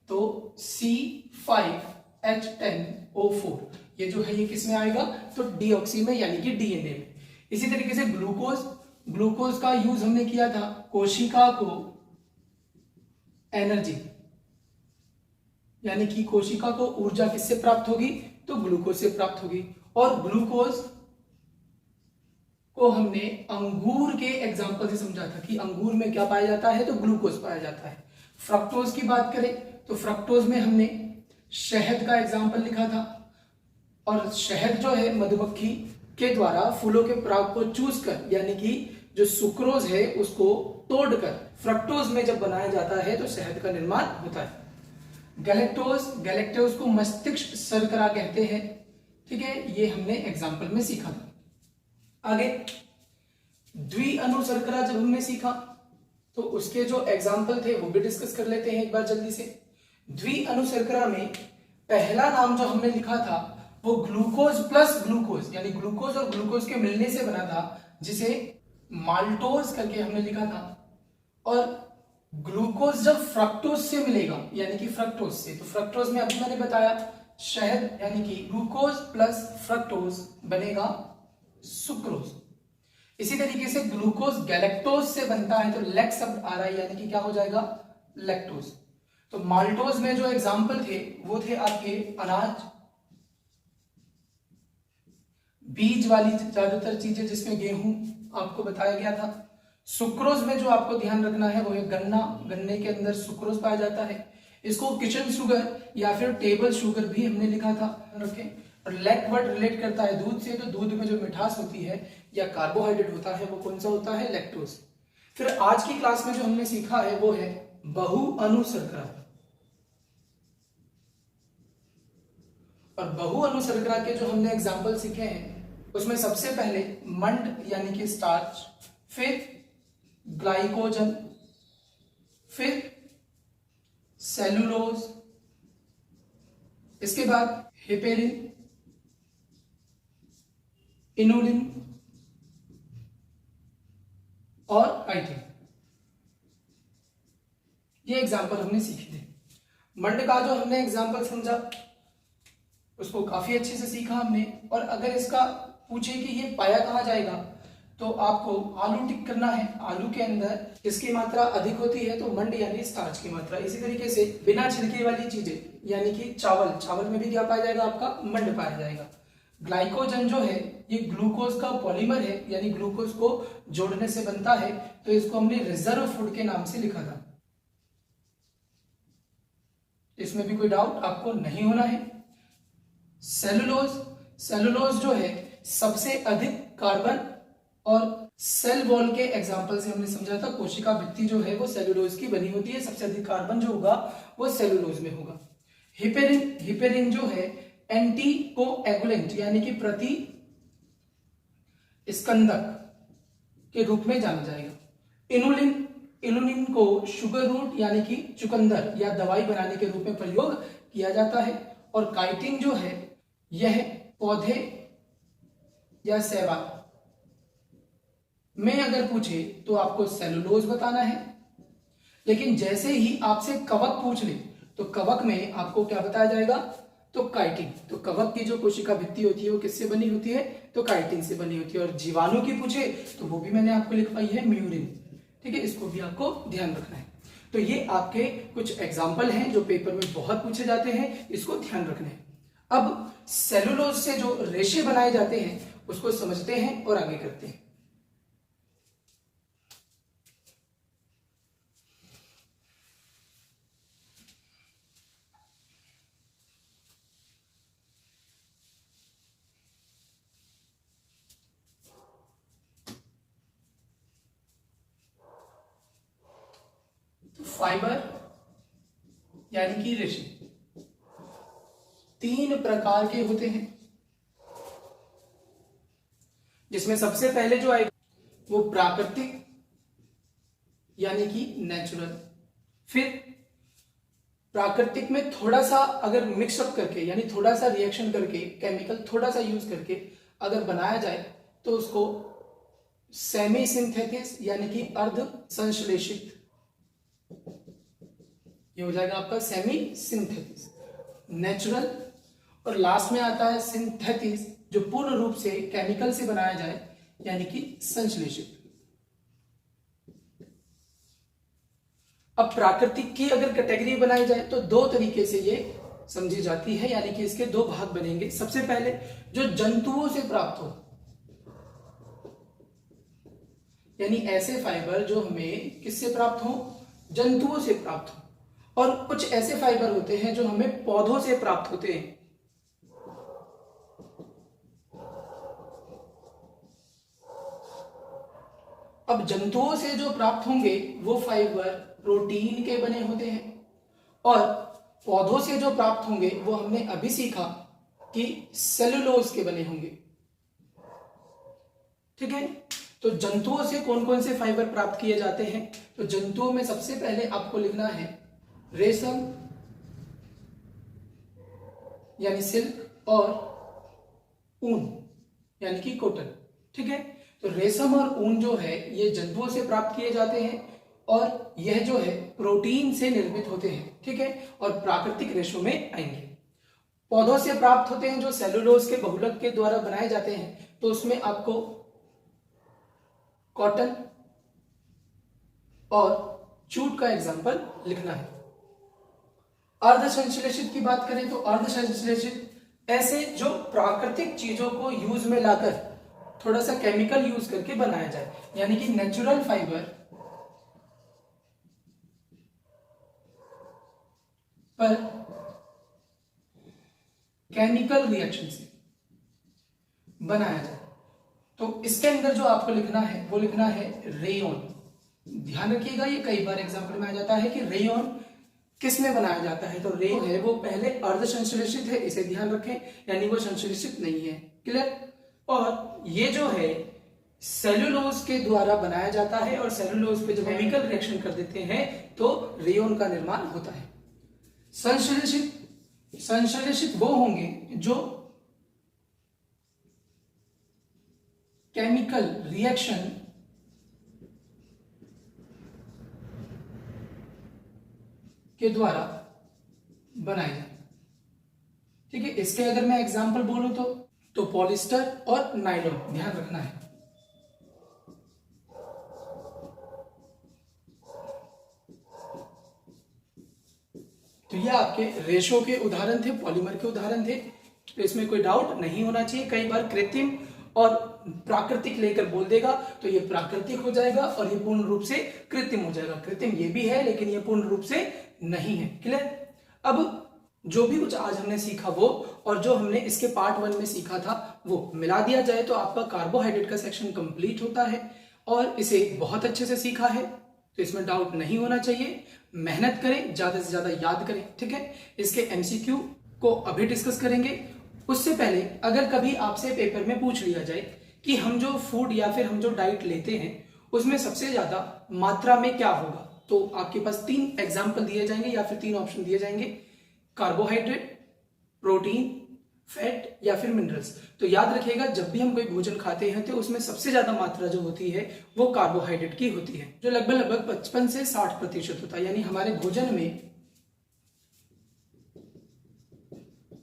तो C5H10O4 ये जो है ये किस में आएगा, तो डीऑक्सी में यानी कि डीएनए में। इसी तरीके से ग्लूकोज का यूज हमने किया था कोशिका को एनर्जी यानी कि कोशिका को ऊर्जा किससे प्राप्त होगी, तो ग्लूकोज से प्राप्त होगी। और ग्लूकोज को हमने अंगूर के एग्जाम्पल से समझा था कि अंगूर में क्या पाया जाता है, तो ग्लूकोज पाया जाता है। फ्रक्टोज की बात करें तो फ्रक्टोज में हमने शहद का एग्जाम्पल लिखा था, और शहद जो है मधुमक्खी के द्वारा फूलों के पराग को चूस कर यानी कि जो सुक्रोज है उसको तोड़कर फ्रक्टोज में जब बनाया जाता है तो शहद का निर्माण होता है। गैलेक्टोज को मस्तिष्क शर्करा कहते हैं, ठीक है, ये हमने एग्जाम्पल में सीखा था। आगे द्विअणु शर्करा जब हमने सीखा तो उसके जो एग्जाम्पल थे वो भी डिस्कस कर लेते हैं एक बार जल्दी से। द्विअणु शर्करा में पहला नाम जो हमने लिखा था वो ग्लूकोज प्लस ग्लूकोज यानी ग्लूकोज और ग्लूकोज के मिलने से बना था, जिसे माल्टोज करके हमने लिखा था। और ग्लूकोज जब फ्रक्टोज से मिलेगा यानी कि फ्रक्टोज से, तो फ्रक्टोज में अभी मैंने बताया शहद यानी कि ग्लूकोज प्लस फ्रक्टोज बनेगा सुक्रोज। इसी तरीके से ग्लूकोज गैलेक्टोज से बनता है तो लेक शब्द आ रहा है यानी कि क्या हो जाएगा, लैक्टोज। तो माल्टोज में जो एग्जाम्पल थे वो थे आपके अनाज, बीज वाली ज्यादातर चीजें जिसमें गेहूं आपको बताया गया था। सुक्रोज में जो आपको ध्यान रखना है वो है गन्ना, गन्ने के अंदर सुक्रोज पाया जाता है। इसको किचन शुगर या फिर टेबल शुगर भी हमने लिखा था, रखें। और लैक वर्ड रिलेट करता है दूध से, तो दूध में जो मिठास होती है या कार्बोहाइड्रेट होता है वो कौन सा होता है, लैक्टोज। फिर आज की क्लास में जो हमने सीखा है वो है बहुअणु शर्करा। और बहुअणु शर्करा के जो हमने एग्जाम्पल सीखे हैं उसमें सबसे पहले मंड यानी कि स्टार्च, फिर ग्लाइकोजन, फिर सेलुलोज, इसके बाद हेपेरिन, इनुलिन और काइटिन। ये एग्जाम्पल हमने सीखे थे। मंड का जो हमने एग्जाम्पल समझा उसको काफी अच्छे से सीखा हमने। और अगर इसका पूछे कि ये पाया कहाँ जाएगा तो आपको आलू टिक करना है। आलू के अंदर किसकी मात्रा अधिक होती है, तो मंड यानी स्टार्च की मात्रा। इसी तरीके से बिना छिलके वाली चीजें यानी कि चावल, चावल में भी क्या पाया जाएगा, आपका मंड पाया जाएगा। ग्लाइकोजन जो है ये ग्लूकोज का पॉलीमर है यानी ग्लूकोज को जोड़ने से बनता है, तो इसको हमने रिजर्व फूड के नाम से लिखा था। इसमें भी कोई डाउट आपको नहीं होना है। सेलुलोज जो है सबसे अधिक कार्बन और सेल वॉल के एग्जाम्पल से हमने समझा था कोशिका भित्ति जो है वो सेलुलोज की बनी होती है, सबसे अधिक कार्बन जो होगा वो सेलुलोज में होगा। हिपेरिन जो है एंटी कोएगुलेंट यानी कि प्रति स्कंदक के रूप में जाना जाएगा। इनुलिन को शुगर रूट यानी कि चुकंदर या दवाई बनाने के रूप में प्रयोग किया जाता है। और काइटिन जो है यह पौधे या शैवाल में अगर पूछे तो आपको सेलुलोज बताना है। लेकिन जैसे ही आपसे कवक पूछ ले तो कवक में आपको क्या बताया जाएगा, तो काइटिन। तो कवक की जो कोशिका भित्ति होती है वो किससे बनी होती है, तो काइटिन से बनी होती है। और जीवाणु की पूछे तो वो भी मैंने आपको लिख पाई है म्यूरिन, ठीक है, इसको भी आपको ध्यान रखना है। तो ये आपके कुछ एग्जाम्पल हैं जो पेपर में बहुत पूछे जाते हैं, इसको ध्यान रखना है। अब सेलुलोज से जो रेशे बनाए जाते हैं उसको समझते हैं और आगे करते हैं। फाइबर यानी कि रेशे 3 प्रकार के होते हैं, जिसमें सबसे पहले जो आएगा वो प्राकृतिक यानी कि नेचुरल। फिर प्राकृतिक में थोड़ा सा अगर मिक्सअप करके यानी थोड़ा सा रिएक्शन करके केमिकल थोड़ा सा यूज करके अगर बनाया जाए तो उसको सेमी सिंथेटिक यानी कि अर्ध संश्लेषित, ये हो जाएगा आपका सेमी सिंथेटिक। नेचुरल और लास्ट में आता है सिंथेटिक, जो पूर्ण रूप से केमिकल से बनाया जाए यानी कि संश्लेषित। अब प्राकृतिक की अगर कैटेगरी बनाई जाए तो दो तरीके से ये समझी जाती है, यानी कि इसके दो भाग बनेंगे। सबसे पहले जो जंतुओं से प्राप्त हो, यानी ऐसे फाइबर जो हमें किससे प्राप्त हो, जंतुओं से प्राप्त हो। और कुछ ऐसे फाइबर होते हैं जो हमें पौधों से प्राप्त होते हैं। अब जंतुओं से जो प्राप्त होंगे वो फाइबर प्रोटीन के बने होते हैं, और पौधों से जो प्राप्त होंगे वो हमने अभी सीखा कि सेलुलोज के बने होंगे। ठीक है, तो जंतुओं से कौन कौन से फाइबर प्राप्त किए जाते हैं? तो जंतुओं में सबसे पहले आपको लिखना है रेशम यानी सिल्क और ऊन यानी कि कॉटन। ठीक है, तो रेशम और ऊन जो है ये जंतुओं से प्राप्त किए जाते हैं और यह जो है प्रोटीन से निर्मित होते हैं। ठीक है, और प्राकृतिक रेशों में आएंगे। पौधों से प्राप्त होते हैं जो सेलुलोज के बहुलक के द्वारा बनाए जाते हैं, तो उसमें आपको कॉटन और जूट का एग्जांपल लिखना है। अर्ध संश्लेषित की बात करें तो अर्ध संश्लेषित ऐसे जो प्राकृतिक चीजों को यूज में लाकर थोड़ा सा केमिकल यूज करके बनाया जाए, यानी कि नेचुरल फाइबर पर केमिकल रिएक्शन से बनाया जाए। तो इसके अंदर जो आपको लिखना है वो लिखना है रेयॉन। ध्यान रखिएगा, ये कई बार एग्जाम्पल में आ जाता है कि रेयॉन किस में बनाया जाता है। तो रेयॉन है वो पहले अर्ध संश्लेषित है, इसे ध्यान रखें, यानी वो संश्लेषित नहीं है। क्लियर? और ये जो है सेलुलोज के द्वारा बनाया जाता है, और सेलुलोज पे जब केमिकल रिएक्शन कर देते हैं तो रेयॉन का निर्माण होता है। संश्लेषित वो होंगे जो केमिकल रिएक्शन के द्वारा बनाए जाए। ठीक है, इसके अगर मैं एग्जांपल बोलूं तो पॉलिस्टर और नायलॉन, ध्यान रखना है। तो ये आपके रेशो के उदाहरण थे, पॉलीमर के उदाहरण थे, तो इसमें कोई डाउट नहीं होना चाहिए। कई बार कृत्रिम और प्राकृतिक लेकर बोल देगा तो ये प्राकृतिक हो जाएगा और ये पूर्ण रूप से कृत्रिम हो जाएगा। कृत्रिम ये भी है लेकिन ये पूर्ण रूप से नहीं है। क्लियर? अब जो भी कुछ आज हमने सीखा वो और जो हमने इसके पार्ट 1 में सीखा था वो मिला दिया जाए तो आपका कार्बोहाइड्रेट का सेक्शन कंप्लीट होता है, और इसे बहुत अच्छे से सीखा है तो इसमें डाउट नहीं होना चाहिए। मेहनत करें, ज्यादा से ज्यादा याद करें। ठीक है, इसके एमसीक्यू को अभी डिस्कस करेंगे। उससे पहले अगर कभी आपसे पेपर में पूछ लिया जाए कि हम जो फूड या फिर हम जो डाइट लेते हैं उसमें सबसे ज्यादा मात्रा में क्या होगा, तो आपके पास 3 एग्जाम्पल दिए जाएंगे या फिर 3 ऑप्शन दिए जाएंगे, कार्बोहाइड्रेट, प्रोटीन, फैट या फिर मिनरल्स। तो याद रखिएगा, जब भी हम कोई भोजन खाते हैं तो उसमें सबसे ज्यादा मात्रा जो होती है वो कार्बोहाइड्रेट की होती है, जो लगभग 55 से 60% होता है। यानी हमारे भोजन में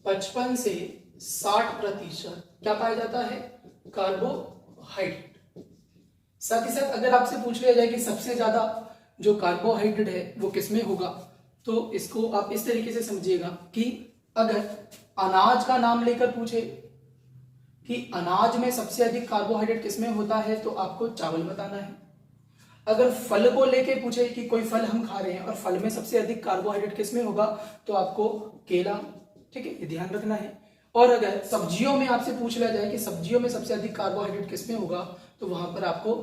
55 से 60% क्या पाया जाता है, कार्बोहाइड्रेट। साथ ही साथ अगर आपसे पूछ लिया जाए कि सबसे ज्यादा जो कार्बोहाइड्रेट है वो किसमें होगा, तो इसको आप इस तरीके से समझिएगा कि अगर अनाज का नाम लेकर पूछे कि अनाज में सबसे अधिक कार्बोहाइड्रेट किसमें होता है तो आपको चावल बताना है। अगर फल को लेके पूछे कि कोई फल हम खा रहे हैं और फल में सबसे अधिक कार्बोहाइड्रेट किसमें होगा तो आपको केला, ठीक है, ये ध्यान रखना है। और अगर सब्जियों में आपसे पूछ लिया जाए कि सब्जियों में सबसे अधिक कार्बोहाइड्रेट किसमें होगा तो वहां पर आपको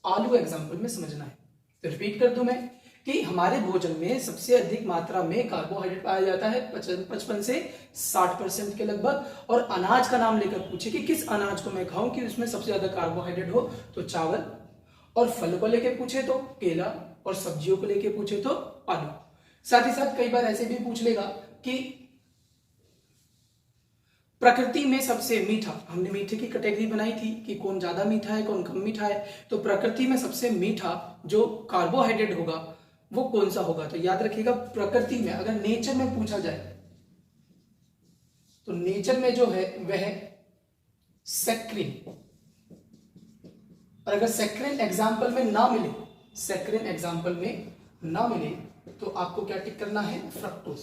आलू एग्जाम्पल में समझना है। तो रिपीट कर दूं मैं कि हमारे भोजन में सबसे अधिक मात्रा में कार्बोहाइड्रेट पाया जाता है 55 से 60% के लगभग। और अनाज का नाम लेकर पूछे कि किस अनाज को मैं खाऊं कि उसमें सबसे ज्यादा कार्बोहाइड्रेट हो तो चावल। और फल को लेके पूछे तो केला, और सब्जियों को लेके पूछे तो आलू। साथ ही साथ कई बार ऐसे भी पूछ लेगा कि प्रकृति में सबसे मीठा, हमने मीठे की कैटेगरी बनाई थी कि कौन ज्यादा मीठा है कौन कम मीठा है, तो प्रकृति में सबसे मीठा जो कार्बोहाइड्रेट होगा वो कौन सा होगा। तो याद रखिएगा, प्रकृति में अगर नेचर में पूछा जाए तो नेचर में जो है वह सैक्रिन, और अगर सैक्रिन एग्जाम्पल में ना मिले, सैक्रिन एग्जाम्पल में ना मिले तो आपको क्या टिक करना है, फ्रक्टोज।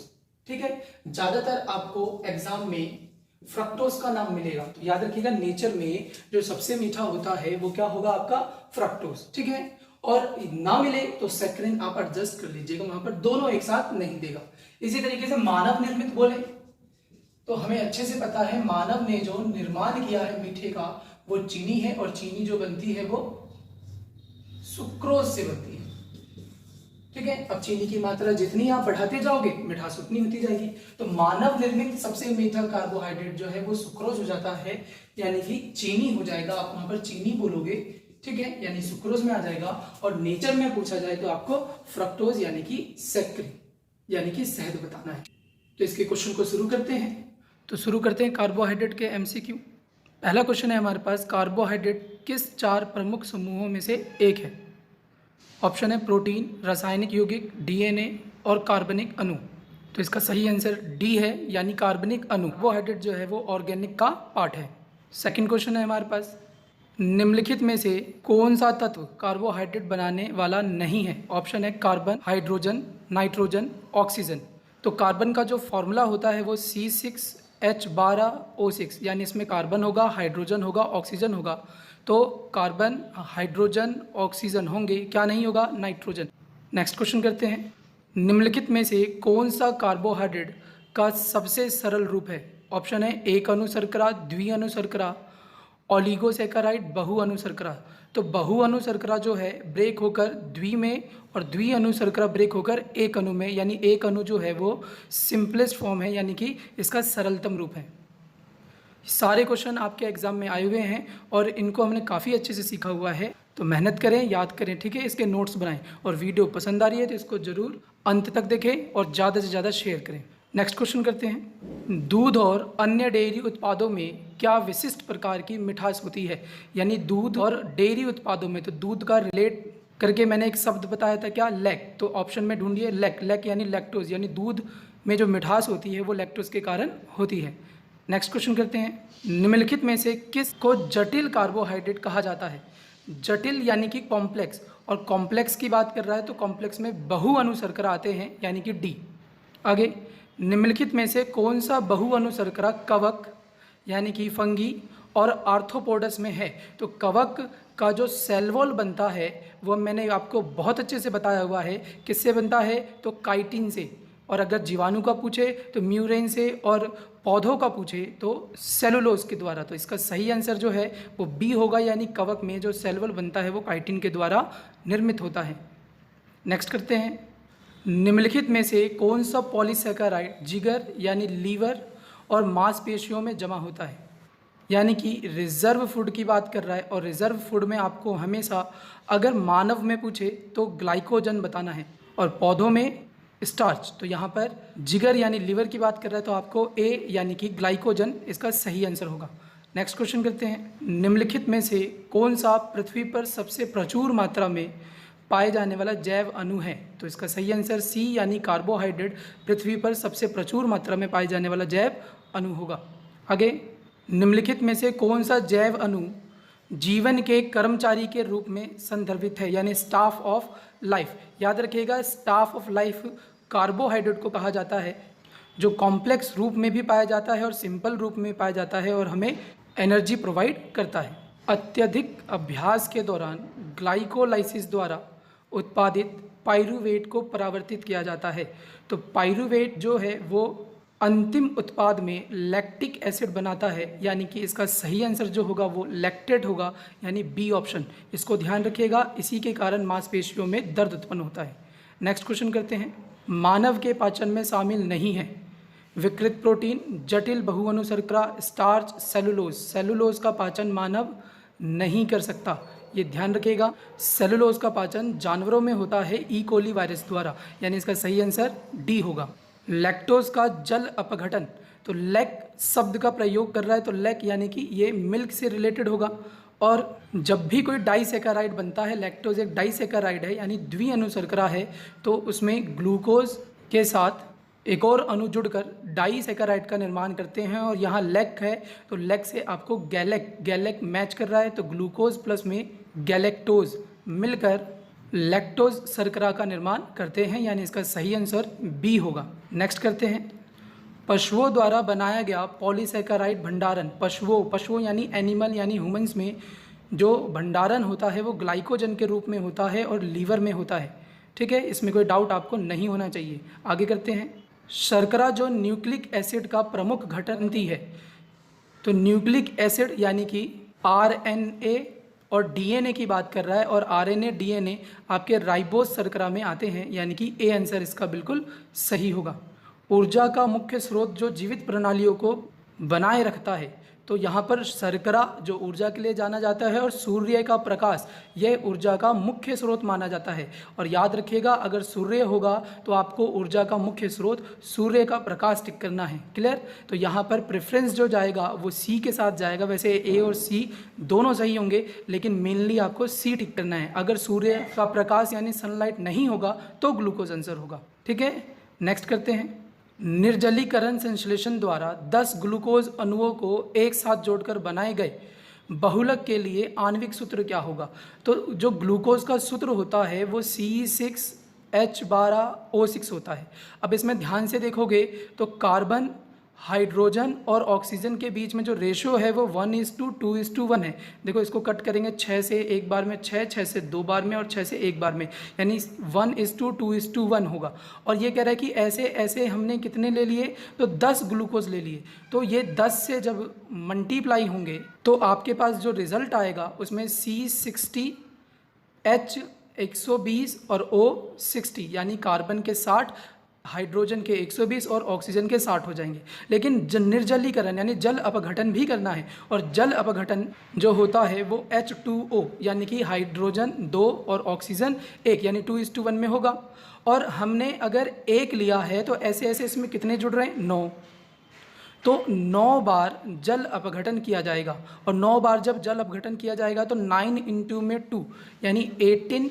ठीक है, ज्यादातर आपको एग्जाम में फ्रक्टोज का नाम मिलेगा, तो याद रखिएगा नेचर में जो सबसे मीठा होता है वो क्या होगा, आपका फ्रक्टोज। ठीक है, और ना मिले तो सैक्रिन आप एडजस्ट कर लीजिएगा, वहां पर दोनों एक साथ नहीं देगा। इसी तरीके से मानव निर्मित बोले तो हमें अच्छे से पता है मानव ने जो निर्माण किया है मीठे का वो चीनी है, और चीनी जो बनती है वो सुक्रोज से बनती है। ठीक है, अब चीनी की मात्रा जितनी आप बढ़ाते जाओगे मिठास उतनी होती जाएगी। तो मानव निर्मित सबसे मीठा कार्बोहाइड्रेट जो है वो सुक्रोज हो जाता है, यानी कि चीनी हो जाएगा। आप वहां पर चीनी बोलोगे, ठीक है, यानी सुक्रोज में आ जाएगा। और नेचर में पूछा जाए तो आपको फ्रक्टोज यानी कि सैक्रिन यानी कि शहद बताना है। तो इसके क्वेश्चन को शुरू करते हैं। तो शुरू करते हैं कार्बोहाइड्रेट के एमसीक्यू। पहला क्वेश्चन है हमारे पास, कार्बोहाइड्रेट किस 4 प्रमुख समूहों में से एक है। ऑप्शन है प्रोटीन, रासायनिक यौगिक, डीएनए और कार्बनिक अणु। तो इसका सही आंसर डी है, यानी कार्बनिक अणु। कार्बोहाइड्रेट जो है वो ऑर्गेनिक का पार्ट है। सेकंड क्वेश्चन है हमारे पास, निम्नलिखित में से कौन सा तत्व कार्बोहाइड्रेट बनाने वाला नहीं है। ऑप्शन है कार्बन, हाइड्रोजन, नाइट्रोजन, ऑक्सीजन। तो कार्बन का जो फॉर्मूला होता है वो C6H12O6, यानी इसमें कार्बन होगा, हाइड्रोजन होगा, ऑक्सीजन होगा। तो कार्बन, हाइड्रोजन, ऑक्सीजन होंगे, क्या नहीं होगा, नाइट्रोजन। नेक्स्ट क्वेश्चन करते हैं, निम्नलिखित में से कौन सा कार्बोहाइड्रेट का सबसे सरल रूप है। ऑप्शन है एक अणु शर्करा, द्विअणु शर्करा, ओलिगोसैकेराइड, बहुअणु शर्करा। तो बहुअणु शर्करा जो है ब्रेक होकर द्वि में, और द्विअणु शर्करा ब्रेक होकर एक अणु में, यानी एक अणु जो है वो सिंपलेस्ट फॉर्म है, यानी कि इसका सरलतम रूप है। सारे क्वेश्चन आपके एग्जाम में आए हुए हैं और इनको हमने काफ़ी अच्छे से सीखा हुआ है, तो मेहनत करें, याद करें, ठीक है। इसके नोट्स बनाएं, और वीडियो पसंद आ रही है तो इसको ज़रूर अंत तक देखें और ज़्यादा से ज़्यादा शेयर करें। नेक्स्ट क्वेश्चन करते हैं, दूध और अन्य डेयरी उत्पादों में क्या विशिष्ट प्रकार की मिठास होती है। यानी दूध और डेयरी उत्पादों में, तो दूध का रिलेट करके मैंने एक शब्द बताया था, क्या, लैक। तो ऑप्शन में ढूंढिए लैक, लैक यानी लैक्टोज, यानी दूध में जो मिठास होती है वो लैक्टोज के कारण होती है। नेक्स्ट क्वेश्चन करते हैं, निम्नलिखित में से किस को जटिल कार्बोहाइड्रेट कहा जाता है। जटिल यानी कि कॉम्प्लेक्स, और कॉम्प्लेक्स की बात कर रहा है तो कॉम्प्लेक्स में बहुअणु शर्करा आते हैं, यानी कि डी। आगे, निम्नलिखित में से कौन सा बहुअणु शर्करा कवक यानी कि फंगी और आर्थ्रोपोडस में है। तो कवक का जो सेल वॉल बनता है वो मैंने आपको बहुत अच्छे से बताया हुआ है, किससे बनता है, तो काइटिन से। और अगर जीवाणु का पूछे तो म्यूरेन से, और पौधों का पूछे तो सेलुलोज के द्वारा। तो इसका सही आंसर जो है वो बी होगा, यानी कवक में जो सेल वॉल बनता है वो काइटिन के द्वारा निर्मित होता है। नेक्स्ट करते हैं, निम्नलिखित में से कौन सा पॉलीसैकेराइड जिगर यानी लीवर और मांसपेशियों में जमा होता है। यानी कि रिजर्व फूड की बात कर रहा है, और रिजर्व फूड में आपको हमेशा अगर मानव में पूछे तो ग्लाइकोजन बताना है, और पौधों में स्टार्च। तो यहाँ पर जिगर यानी लीवर की बात कर रहा है तो आपको ए यानी कि ग्लाइकोजन इसका सही आंसर होगा। नेक्स्ट क्वेश्चन करते हैं, निम्नलिखित में से कौन सा पृथ्वी पर सबसे प्रचुर मात्रा में पाए जाने वाला जैव अणु है। तो इसका सही आंसर सी यानी कार्बोहाइड्रेट पृथ्वी पर सबसे प्रचुर मात्रा में पाए जाने वाला जैव अणु होगा। आगे, निम्नलिखित में से कौन सा जैव अणु जीवन के कर्मचारी के रूप में संदर्भित है, यानी स्टाफ ऑफ लाइफ। याद रखिएगा, स्टाफ ऑफ लाइफ कार्बोहाइड्रेट को कहा जाता है, जो कॉम्प्लेक्स रूप में भी पाया जाता है और सिंपल रूप में पाया जाता है, और हमें एनर्जी प्रोवाइड करता है। अत्यधिक अभ्यास के दौरान ग्लाइकोलाइसिस द्वारा उत्पादित पाइरूवेट को परावर्तित किया जाता है। तो पाइरूवेट जो है वो अंतिम उत्पाद में लैक्टिक एसिड बनाता है, यानी कि इसका सही आंसर जो होगा वो लैक्टेट होगा, यानी बी ऑप्शन। इसको ध्यान रखिएगा, इसी के कारण मांसपेशियों में दर्द उत्पन्न होता है। नेक्स्ट क्वेश्चन करते हैं, मानव के पाचन में शामिल नहीं है विकृत प्रोटीन, जटिल बहुअणु शर्करा, स्टार्च, सेलुलोज। सेलुलोज का पाचन मानव नहीं कर सकता, ये ध्यान रखिएगा। सेलुलोज का पाचन जानवरों में होता है ई कोली वायरस द्वारा, यानी इसका सही आंसर डी होगा। लैक्टोज का जल अपघटन, तो लैक शब्द का प्रयोग कर रहा है, तो लैक यानी कि ये मिल्क से रिलेटेड होगा। और जब भी कोई डाइसेकेराइड बनता है, लैक्टोज एक डाइसेकेराइड है यानी द्विअणु शर्करा है, तो उसमें ग्लूकोज के साथ एक और अणु जुड़कर डाइसेकेराइड का निर्माण करते हैं। और यहाँ लैक है, तो लैक से आपको गैलेक मैच कर रहा है, तो ग्लूकोज प्लस में गैलेक्टोज मिलकर लैक्टोज शर्करा का निर्माण करते हैं, यानी इसका सही आंसर बी होगा। नेक्स्ट करते हैं, पशुओं द्वारा बनाया गया पॉलीसेकेराइड भंडारण। पशुओं यानी एनिमल यानी ह्यूमंस में जो भंडारण होता है वो ग्लाइकोजन के रूप में होता है और लीवर में होता है। ठीक है, इसमें कोई डाउट आपको नहीं होना चाहिए। आगे करते हैं, शर्करा जो न्यूक्लिक एसिड का प्रमुख घटक है, तो न्यूक्लिक एसिड यानी कि आरएनए और डीएनए की बात कर रहा है, और आरएनए डीएनए आपके राइबोज शर्करा में आते हैं, यानी कि ए आंसर इसका बिल्कुल सही होगा। ऊर्जा का मुख्य स्रोत जो जीवित प्रणालियों को बनाए रखता है, तो यहाँ पर शर्करा जो ऊर्जा के लिए जाना जाता है, और सूर्य का प्रकाश यह ऊर्जा का मुख्य स्रोत माना जाता है। और याद रखिएगा, अगर सूर्य होगा तो आपको ऊर्जा का मुख्य स्रोत सूर्य का प्रकाश टिक करना है। क्लियर? तो यहाँ पर प्रेफरेंस जो जाएगा वो सी के साथ जाएगा। वैसे ए और सी दोनों सही होंगे, लेकिन मेनली आपको सी टिक करना है। अगर सूर्य का प्रकाश यानी सनलाइट नहीं होगा तो ग्लूकोज आंसर होगा। ठीक है, नेक्स्ट करते हैं, निर्जलीकरण संश्लेषण द्वारा 10 ग्लूकोज अणुओं को एक साथ जोड़कर बनाए गए बहुलक के लिए आणविक सूत्र क्या होगा? तो जो ग्लूकोज का सूत्र होता है वो C6H12O6 होता है। अब इसमें ध्यान से देखोगे तो कार्बन, हाइड्रोजन और ऑक्सीजन के बीच में जो रेशियो है वो 1:2:1 है। देखो, इसको कट करेंगे 6 से एक बार में 6, 6 से 2 बार में और 6 से एक बार में, यानी 1:2:1 होगा। और ये कह रहा है कि ऐसे ऐसे हमने कितने ले लिए, तो 10 ग्लूकोज ले लिए। तो ये 10 से जब मल्टीप्लाई होंगे तो आपके पास जो रिजल्ट आएगा उसमें C60, H120 और O60 यानी कार्बन के 60, हाइड्रोजन के 120 और ऑक्सीजन के 60 हो जाएंगे। लेकिन निर्जलीकरण यानी जल अपघटन भी करना है, और जल अपघटन जो होता है वो H2O यानी कि हाइड्रोजन 2 और ऑक्सीजन 1 यानी 2:1 में होगा। और हमने अगर 1 लिया है तो ऐसे ऐसे इसमें कितने जुड़ रहे हैं? 9। तो 9 बार जल अपघटन किया जाएगा, और 9 बार जब जल अपघटन किया जाएगा तो 9 × में 2 यानी 18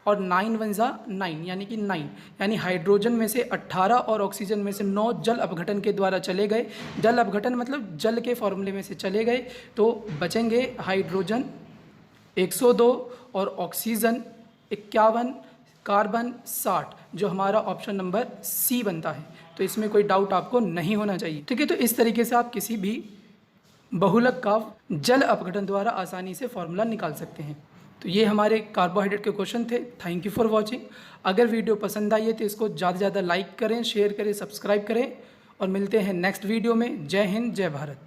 और 9 × 9 यानी कि 9, यानी हाइड्रोजन में से 18 और ऑक्सीजन में से 9 जल अपघटन के द्वारा चले गए। जल अपघटन मतलब जल के फॉर्मूले में से चले गए, तो बचेंगे हाइड्रोजन 102 और ऑक्सीजन 51, कार्बन 60, जो हमारा ऑप्शन नंबर सी बनता है। तो इसमें कोई डाउट आपको नहीं होना चाहिए। ठीक है, तो इस तरीके से आप किसी भी बहुलक का जल अपघटन द्वारा आसानी से फॉर्मूला निकाल सकते हैं। तो ये हमारे कार्बोहाइड्रेट के क्वेश्चन थे। Thank you for watching. अगर वीडियो पसंद आई है तो इसको ज़्यादा से ज़्यादा लाइक करें, शेयर करें, सब्सक्राइब करें, और मिलते हैं नेक्स्ट वीडियो में। जय हिंद, जय भारत।